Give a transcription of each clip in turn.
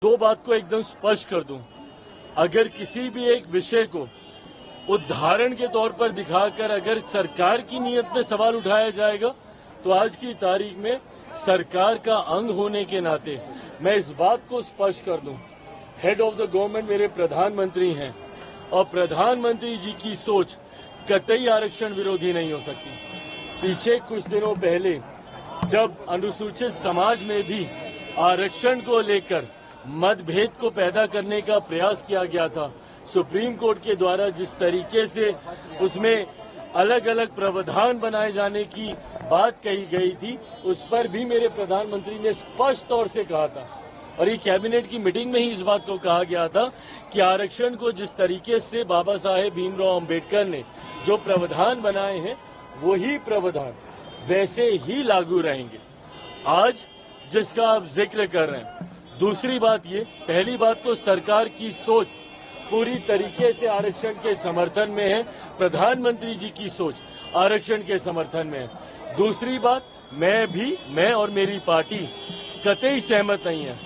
दो बात को एकदम स्पष्ट कर दूं, अगर किसी भी एक विषय को उदाहरण के तौर पर दिखाकर अगर सरकार की नीयत में सवाल उठाया जाएगा तो आज की तारीख में सरकार का अंग होने के नाते मैं इस बात को स्पष्ट कर दूं, हेड ऑफ द गवर्नमेंट मेरे प्रधानमंत्री हैं और प्रधानमंत्री जी की सोच कतई आरक्षण विरोधी नहीं हो सकती। पीछे कुछ दिनों पहले जब अनुसूचित समाज में भी आरक्षण को लेकर मतभेद को पैदा करने का प्रयास किया गया था, सुप्रीम कोर्ट के द्वारा जिस तरीके से उसमें अलग अलग प्रावधान बनाए जाने की बात कही गई थी, उस पर भी मेरे प्रधानमंत्री ने स्पष्ट तौर से कहा था और ये कैबिनेट की मीटिंग में ही इस बात को कहा गया था कि आरक्षण को जिस तरीके से बाबा साहेब भीमराव अंबेडकर ने जो प्रावधान बनाए हैं वही प्रावधान वैसे ही लागू रहेंगे। आज जिसका आप जिक्र कर रहे हैं, दूसरी बात ये, पहली बात तो सरकार की सोच पूरी तरीके से आरक्षण के समर्थन में है, प्रधानमंत्री जी की सोच आरक्षण के समर्थन में है। दूसरी बात, मैं और मेरी पार्टी कतई सहमत नहीं है।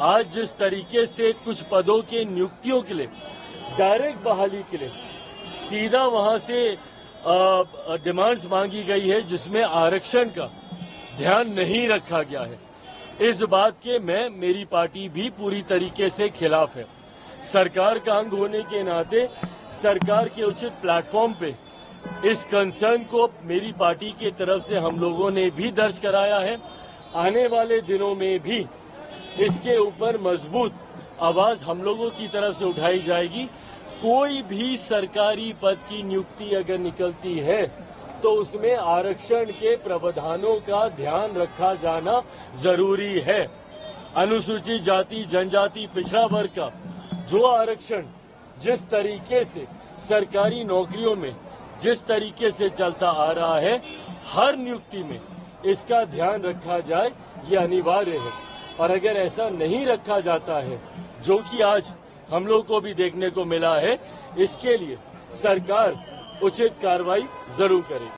आज जिस तरीके से कुछ पदों के नियुक्तियों के लिए डायरेक्ट बहाली के लिए सीधा वहां से डिमांड्स मांगी गई है जिसमें आरक्षण का ध्यान नहीं रखा गया है, इस बात के मेरी पार्टी भी पूरी तरीके से खिलाफ है। सरकार का अंग होने के नाते सरकार के उचित प्लेटफॉर्म पे इस कंसर्न को मेरी पार्टी की तरफ से हम लोगों ने भी दर्ज कराया है। आने वाले दिनों में भी इसके ऊपर मजबूत आवाज हम लोगों की तरफ से उठाई जाएगी। कोई भी सरकारी पद की नियुक्ति अगर निकलती है तो उसमें आरक्षण के प्रावधानों का ध्यान रखा जाना जरूरी है। अनुसूचित जाति, जनजाति, पिछड़ा वर्ग का जो आरक्षण जिस तरीके से सरकारी नौकरियों में जिस तरीके से चलता आ रहा है, हर नियुक्ति में इसका ध्यान रखा जाए, ये अनिवार्य है। और अगर ऐसा नहीं रखा जाता है, जो कि आज हम लोग को भी देखने को मिला है, इसके लिए सरकार उचित कार्रवाई जरूर करेगी।